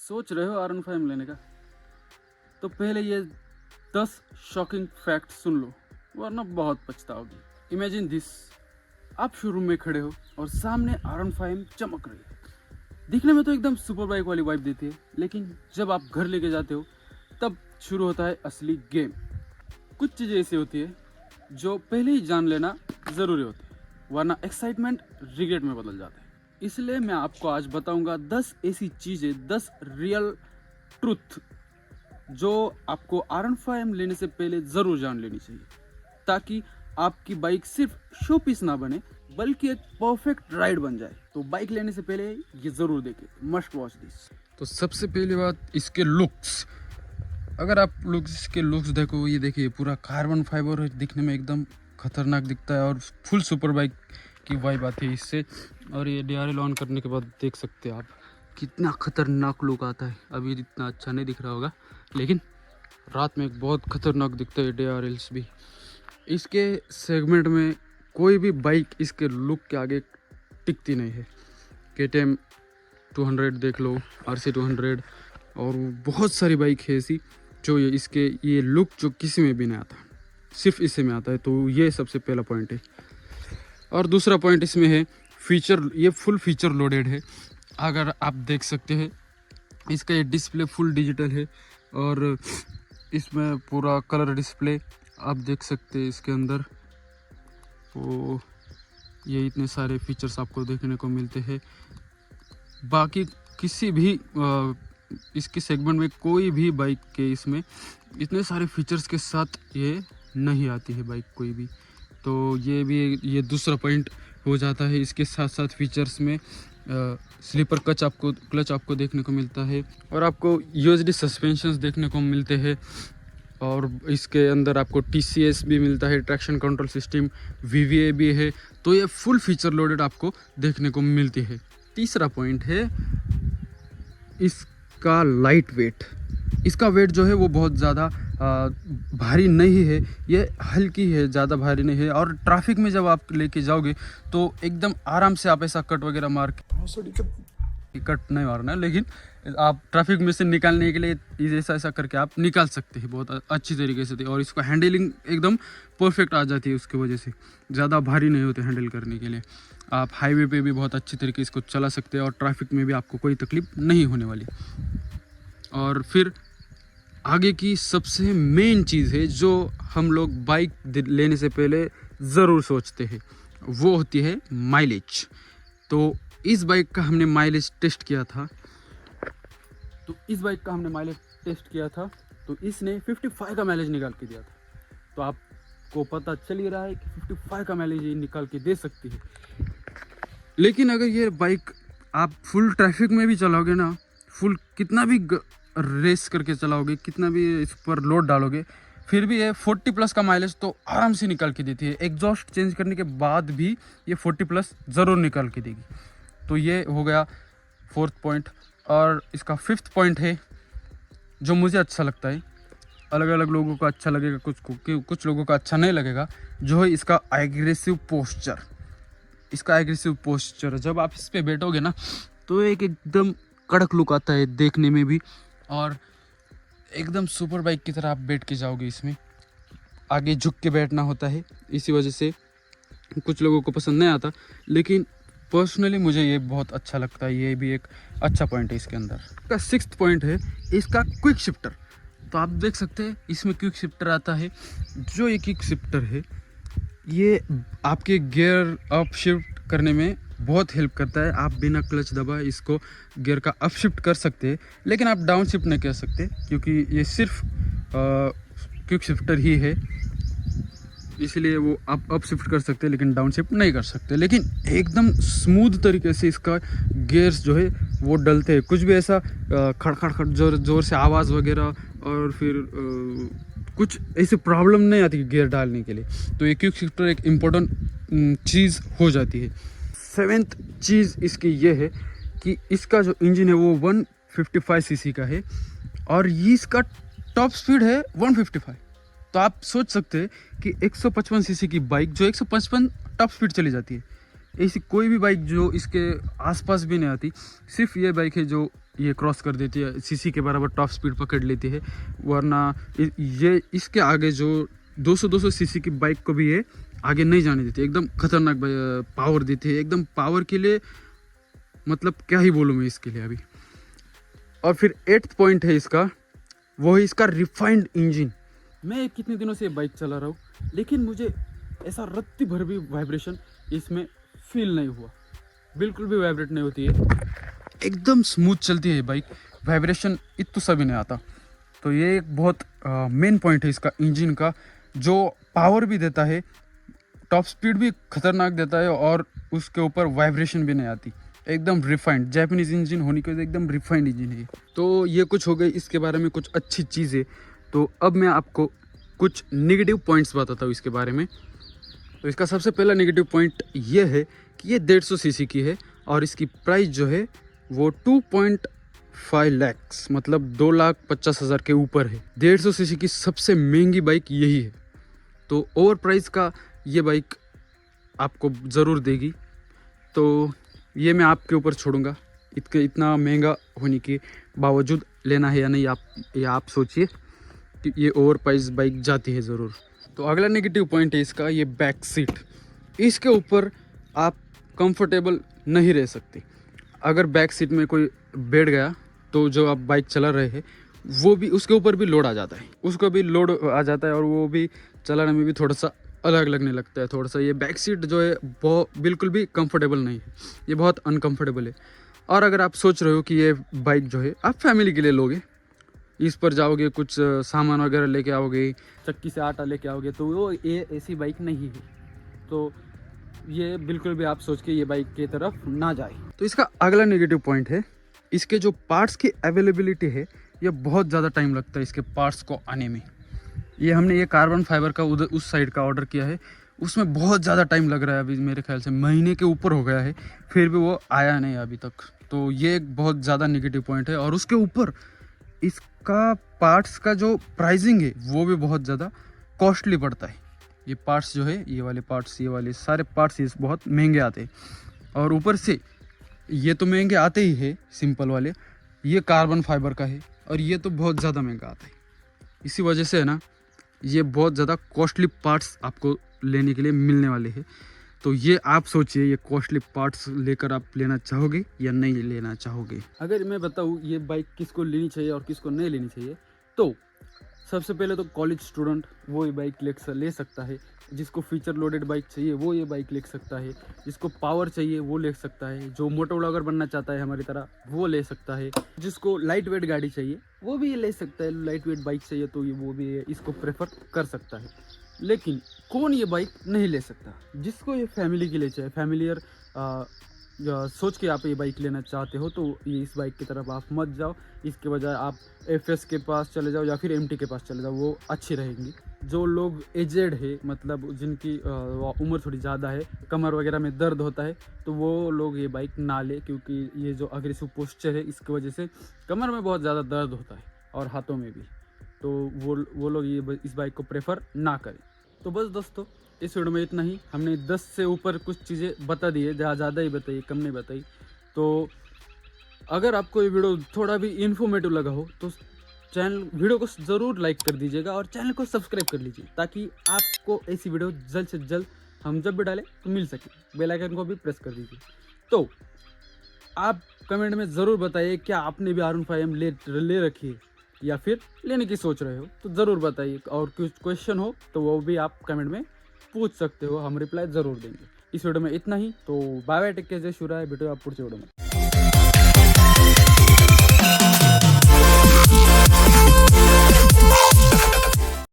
सोच रहे हो R15 लेने का, तो पहले ये 10 शॉकिंग फैक्ट सुन लो, वरना बहुत पछताओगे। इमेजिन दिस, आप शोरूम में खड़े हो और सामने R15 चमक रही है। दिखने में तो एकदम सुपर बाइक वाली वाइब देती है, लेकिन जब आप घर लेके जाते हो तब शुरू होता है असली गेम। कुछ चीज़ें ऐसी होती है जो पहले ही जान लेना ज़रूरी होती है, वरना एक्साइटमेंट रिग्रेट में बदल जाता है। इसलिए मैं आपको आज बताऊंगा 10 ऐसी चीज़ें, 10 रियल ट्रुथ जो आपको R15 लेने से पहले ज़रूर जान लेनी चाहिए, ताकि आपकी बाइक सिर्फ शो पीस ना बने बल्कि एक परफेक्ट राइड बन जाए। तो बाइक लेने से पहले ये ज़रूर देखें, मस्ट वॉच दिस। तो सबसे पहली बात इसके लुक्स। अगर आप इसके लुक्स देखो, ये देखिए पूरा कार्बन फाइबर दिखने में एकदम खतरनाक दिखता है और फुल सुपर बाइक की वाइब आती है इससे। और ये DRL ऑन करने के बाद देख सकते हैं आप कितना खतरनाक लुक आता है। अभी इतना अच्छा नहीं दिख रहा होगा, लेकिन रात में बहुत खतरनाक दिखता है DRLs भी। इसके सेगमेंट में कोई भी बाइक इसके लुक के आगे टिकती नहीं है। KTM 200 देख लो, RC 200 और बहुत सारी बाइक है ऐसी जो ये लुक जो किसी में भी नहीं आता, सिर्फ इसी में आता है। तो ये सबसे पहला पॉइंट है। और दूसरा पॉइंट इसमें है फीचर। ये फुल फीचर लोडेड है। अगर आप देख सकते हैं इसका ये डिस्प्ले फुल डिजिटल है और इसमें पूरा कलर डिस्प्ले आप देख सकते हैं इसके अंदर। तो ये इतने सारे फीचर्स आपको देखने को मिलते हैं। बाकी किसी भी इसके सेगमेंट में कोई भी बाइक के इसमें इतने सारे फीचर्स के साथ ये नहीं आती है बाइक कोई भी। तो ये दूसरा पॉइंट हो जाता है। इसके साथ साथ फीचर्स में स्लीपर क्लच आपको देखने को मिलता है और आपको USD सस्पेंशंस देखने को मिलते हैं। और इसके अंदर आपको TCS भी मिलता है, ट्रैक्शन कंट्रोल सिस्टम, VVA भी है। तो ये फुल फीचर लोडेड आपको देखने को मिलती है। तीसरा पॉइंट है इसका लाइट वेट। इसका वेट जो है वो बहुत ज़्यादा भारी नहीं है, ये हल्की है, ज़्यादा भारी नहीं है। और ट्रैफिक में जब आप लेके जाओगे तो एकदम आराम से आप ऐसा कट वगैरह मार के, कट नहीं मारना है, लेकिन आप ट्रैफिक में से निकालने के लिए ऐसा करके आप निकाल सकते हैं बहुत अच्छी तरीके से। और इसको हैंडलिंग एकदम परफेक्ट आ जाती है, उसकी वजह से ज़्यादा भारी नहीं होते हैंडल करने के लिए। आप हाईवे पे भी बहुत अच्छी तरीके से इसको चला सकते हैं और ट्रैफिक में भी आपको कोई तकलीफ नहीं होने वाली। और फिर आगे की सबसे मेन चीज़ है जो हम लोग बाइक लेने से पहले ज़रूर सोचते हैं, वो होती है माइलेज। तो इस बाइक का हमने माइलेज टेस्ट किया था। तो इसने 55 का माइलेज निकाल के दिया था। तो आपको पता चल ही रहा है कि 55 का माइलेज ये निकाल के दे सकती है। लेकिन अगर ये बाइक आप फुल ट्रैफिक में भी चलाओगे ना, फुल कितना भी रेस करके चलाओगे, कितना भी इस पर लोड डालोगे, फिर भी ये 40+ का माइलेज तो आराम से निकाल के देती है। एग्जॉस्ट चेंज करने के बाद भी ये 40+ ज़रूर निकाल के देगी। तो ये हो गया 4th पॉइंट। और इसका 5th पॉइंट है जो मुझे अच्छा लगता है। अलग अलग लोगों का अच्छा लगेगा, कुछ लोगों का अच्छा नहीं लगेगा, जो है इसका एग्रेसिव पोस्चर। इसका एग्रेसिव पोस्चर जब आप इस पे बैठोगे ना तो एक एकदम कड़क लुक आता है देखने में भी, और एकदम सुपर बाइक की तरह आप बैठ के जाओगे। इसमें आगे झुक के बैठना होता है, इसी वजह से कुछ लोगों को पसंद नहीं आता, लेकिन पर्सनली मुझे ये बहुत अच्छा लगता है। ये भी एक अच्छा पॉइंट है इसके अंदर। इसका 6th पॉइंट है इसका क्विक शिफ्टर। तो आप देख सकते हैं इसमें क्विक शिफ्टर आता है। जो ये क्विक शिफ्टर है ये आपके गियर अप शिफ्ट करने में बहुत हेल्प करता है। आप बिना क्लच दबाए इसको गियर का अप शिफ्ट कर सकते हैं, लेकिन आप डाउन शिफ्ट नहीं कर सकते क्योंकि ये सिर्फ क्विक शिफ्टर ही है, इसलिए वो आप अप शिफ्ट कर सकते हैं लेकिन डाउन शिफ्ट नहीं कर सकते। लेकिन एकदम स्मूथ तरीके से इसका गियर्स जो है वो डलते हैं। कुछ भी ऐसा खड़ जोर से आवाज़ वगैरह और फिर कुछ ऐसी प्रॉब्लम नहीं आती गियर डालने के लिए। तो ये क्विक शिफ्टर एक इम्पोर्टेंट चीज़ हो जाती है। 7th चीज़ इसकी ये है कि इसका जो इंजन है वो 155 cc का है और ये इसका टॉप स्पीड है 155। तो आप सोच सकते हैं कि 155 cc की बाइक जो 155 टॉप स्पीड चली जाती है, ऐसी कोई भी बाइक जो इसके आसपास भी नहीं आती। सिर्फ ये बाइक है जो ये क्रॉस कर देती है, सीसी के बराबर टॉप स्पीड पकड़ लेती है। वरना ये इसके आगे जो 200 सीसी की बाइक को भी ये आगे नहीं जाने देती, एकदम खतरनाक पावर देती है, एकदम पावर के लिए मतलब क्या ही बोलूँ मैं इसके लिए अभी। और फिर 8th पॉइंट है इसका, वो है इसका रिफाइंड इंजन। मैं कितने दिनों से ये बाइक चला रहा हूँ, लेकिन मुझे ऐसा रत्ती भर भी वाइब्रेशन इसमें फील नहीं हुआ, बिल्कुल भी वाइब्रेट नहीं होती है, एकदम स्मूथ चलती है बाइक, वाइब्रेशन इतना सा भी नहीं आता। तो ये एक बहुत मेन पॉइंट है इसका इंजन का, जो पावर भी देता है, टॉप स्पीड भी खतरनाक देता है और उसके ऊपर वाइब्रेशन भी नहीं आती, एकदम रिफाइंड जापानीज इंजन होने की वजह एकदम रिफाइंड इंजन है। तो ये कुछ हो गई इसके बारे में कुछ अच्छी चीज़ें। तो अब मैं आपको कुछ नेगेटिव पॉइंट्स बताता हूँ इसके बारे में। तो इसका सबसे पहला नेगेटिव पॉइंट ये है कि ये 150 सीसी की है और इसकी प्राइस जो है वो 2.5 लाख मतलब 2,50,000 के ऊपर है। 150 सीसी की सबसे महंगी बाइक यही है। तो ओवर प्राइस का ये बाइक आपको ज़रूर देगी, तो ये मैं आपके ऊपर छोड़ूंगा, इतना महंगा होने के बावजूद लेना है या नहीं, आप सोचिए कि ये ओवर प्राइस बाइक जाती है ज़रूर। तो अगला नेगेटिव पॉइंट है इसका ये बैक सीट। इसके ऊपर आप कंफर्टेबल नहीं रह सकते। अगर बैक सीट में कोई बैठ गया तो जो आप बाइक चला रहे हैं वो भी, उसके ऊपर भी लोड आ जाता है, उसको भी लोड आ जाता है और वो भी चलाने में भी थोड़ा सा अलग लगने लगता है थोड़ा सा। ये बैक सीट जो है वो बिल्कुल भी कंफर्टेबल नहीं है, ये बहुत अनकंफर्टेबल है। और अगर आप सोच रहे हो कि ये बाइक जो है आप फैमिली के लिए लोगे, इस पर जाओगे, कुछ सामान वगैरह लेके आओगे, चक्की से आटा लेके आओगे, तो वो ये ऐसी बाइक नहीं है। तो ये बिल्कुल भी आप सोच के ये बाइक की तरफ ना जाए। तो इसका अगला नेगेटिव पॉइंट है इसके जो पार्ट्स की अवेलेबिलिटी है, ये बहुत ज़्यादा टाइम लगता है इसके पार्ट्स को आने में। ये हमने ये कार्बन फाइबर का उधर उस साइड का ऑर्डर किया है, उसमें बहुत ज़्यादा टाइम लग रहा है, अभी मेरे ख्याल से महीने के ऊपर हो गया है, फिर भी वो आया नहीं अभी तक। तो ये एक बहुत ज़्यादा नेगेटिव पॉइंट है। और उसके ऊपर इसका पार्ट्स का जो प्राइसिंग है वो भी बहुत ज़्यादा कॉस्टली पड़ता है। ये पार्ट्स जो है, ये वाले पार्ट्स, ये वाले सारे पार्ट्स ये बहुत महंगे आते हैं। और ऊपर से ये तो महंगे आते ही है सिंपल वाले, ये कार्बन फाइबर का है और ये तो बहुत ज़्यादा महंगा आता है। इसी वजह से है ना, ये बहुत ज़्यादा कॉस्टली पार्ट्स आपको लेने के लिए मिलने वाले हैं। तो ये आप सोचिए, ये कॉस्टली पार्ट्स लेकर आप लेना चाहोगे या नहीं लेना चाहोगे। अगर मैं बताऊँ ये बाइक किसको लेनी चाहिए और किसको नहीं लेनी चाहिए, तो सबसे पहले तो कॉलेज स्टूडेंट वो ये बाइक ले सकता है। जिसको फीचर लोडेड बाइक चाहिए वो ये बाइक ले सकता है। जिसको पावर चाहिए वो ले सकता है। जो मोटो व्लॉगर बनना चाहता है हमारी तरह वो ले सकता है। जिसको लाइट वेट गाड़ी चाहिए वो भी ये ले सकता है। लाइट वेट बाइक चाहिए तो ये वो भी इसको प्रेफर कर सकता है। लेकिन कौन ये बाइक नहीं ले सकता? जिसको ये फैमिली के लिए चाहिए, फैमिलियर सोच के आप ये बाइक लेना चाहते हो, तो ये इस बाइक की तरफ आप मत जाओ। इसके बजाय आप FS के पास चले जाओ या फिर MT के पास चले जाओ, वो अच्छी रहेंगी। जो लोग एजेड है, मतलब जिनकी उम्र थोड़ी ज़्यादा है, कमर वगैरह में दर्द होता है, तो वो लोग ये बाइक ना ले, क्योंकि ये जो अग्रेसिव पोस्चर है इसकी वजह से कमर में बहुत ज़्यादा दर्द होता है और हाथों में भी। तो वो लोग ये इस बाइक को प्रेफर ना करें। तो बस दोस्तों, इस वीडियो में इतना ही। हमने 10 से ऊपर कुछ चीज़ें बता दी है, ज़्यादा ही बताई, कम नहीं बताई। तो अगर आपको ये वीडियो थोड़ा भी इन्फॉर्मेटिव लगा हो तो वीडियो को ज़रूर लाइक कर दीजिएगा और चैनल को सब्सक्राइब कर लीजिए, ताकि आपको ऐसी वीडियो जल्द से जल्द हम जब भी डालें तो मिल सके। बेल आइकन को भी प्रेस कर दीजिए। तो आप कमेंट में ज़रूर बताइए, क्या आपने भी R15M ले रखी है या फिर लेने की सोच रहे हो, तो ज़रूर बताइए। और कुछ क्वेश्चन हो तो वो भी आप कमेंट में पूछ सकते हो, हम रिप्लाई ज़रूर देंगे। इस वीडियो में इतना ही। तो बाय बाय, टेक केयर, जय शिवराय। भेटूया पुढच्या व्हिडिओमध्ये।